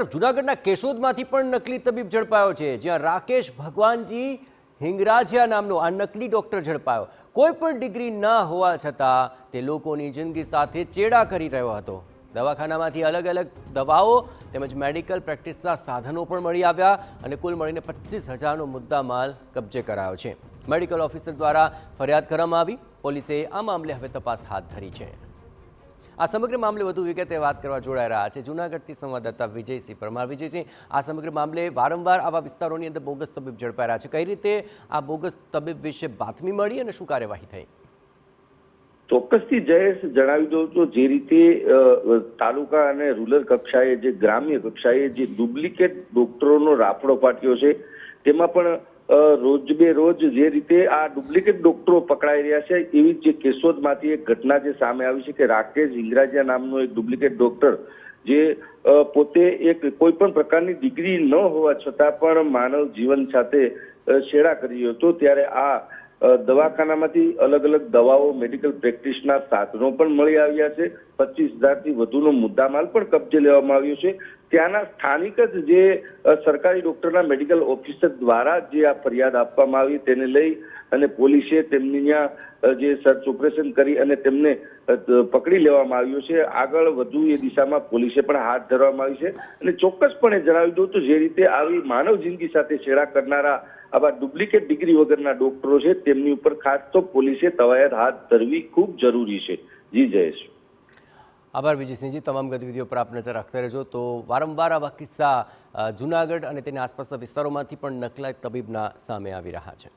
તરફ જૂનાગઢના કેશોદમાંથી પણ નકલી તબીબ ઝડપાયો છે, જ્યાં રાકેશ ભગવાનજી હિંગરાજિયા નામનો આ નકલી ડોક્ટર ઝડપાયો। કોઈ પણ ડિગ્રી ન હોવા છતાં તે લોકોની જિંદગી સાથે ચેડા કરી રહ્યો હતો। દવાખાનામાંથી અલગ અલગ દવાઓ તેમજ મેડિકલ પ્રેક્ટિસના સાધનો પણ મળી આવ્યા અને કુલ મળીને 25,000નો મુદ્દામાલ કબજે કરાયો છે। મેડિકલ ઓફિસર દ્વારા ફરિયાદ કરવામાં આવી। પોલીસે આ મામલે હવે તપાસ હાથ ધરી છે। આ સમગ્ર મામલે વધુ વિગતે વાત કરવા જોડાઈ રહ્યા છે જૂનાગઢથી સંવાદદાતા વિજયસિંહ પરમાર। વિજયસિંહ, આ સમગ્ર મામલે વારંવાર આવા વિસ્તારોની અંદર બોગસ તબીબ ઝડપાઈ રહ્યા છે, કઈ રીતે આ બોગસ તબીબ વિશે બાતમી મળી અને શું કાર્યવાહી થઈ? ચોક્કસથી જયેશ જણાવી દઉં તો જે રીતે તાલુકા અને રૂરલ કક્ષાએ જે ગ્રામ્ય કક્ષાએ જે ડુપ્લિકેટ ડોક્ટરોનો રાફડો ફાટ્યો છે, તેમાં પણ રોજ બે રોજ જે રીતે આ ડુપ્લિકેટ ડોક્ટરો પકડાઈ રહ્યા છે, એવી જે કેશોદમાંથી એક ઘટના જે સામે આવી છે કે રાકેશ હિંગરાજિયા નામનો એક ડુપ્લિકેટ ડોક્ટર જે પોતે એક કોઈ પણ પ્રકારની ડિગ્રી ન હોવા છતાં પણ માનવ જીવન સાથે છેડા કર્યો હતો, ત્યારે આ દવાખાનામાંથી અલગ અલગ દવાઓ, મેડિકલ પ્રેક્ટિસના સાધનો પણ મળી આવ્યા છે। 25,000થી વધુનો મુદ્દામાલ પણ કબજે લેવામાં આવ્યો છે। ત્યાંના સ્થાનિક જ જે સરકારી ડોક્ટરના મેડિકલ ઓફિસર દ્વારા જે આ ફરિયાદ આપવામાં આવી તેને લઈ અને પોલીસે તેમની ત્યાં જે સર્ચ ઓપરેશન કરી અને તેમને પકડી લેવામાં આવ્યો છે। આગળ વધુ એ દિશામાં પોલીસે પણ હાથ ધરવામાં આવી છે અને ચોક્કસપણે જણાવી દઉં તો જે રીતે આવી માનવ જિંદગી સાથે છેડા કરનારા આવા ડુપ્લિકેટ ડિગ્રી વગરના ડોક્ટરો છે તેમની ઉપર ખાસ તો પોલીસે તવાયત હાથ ધરવી ખૂબ જરૂરી છે। જી જયેશ। આભાર વિજયસિંહજી, તમામ ગતિવિધિઓ પર આપ નજર રાખતા રહેજો। તો વારંવાર આવા કિસ્સા જૂનાગઢ અને તેની આસપાસના વિસ્તારોમાંથી પણ નકલી તબીબના સામે આવી રહ્યા છે।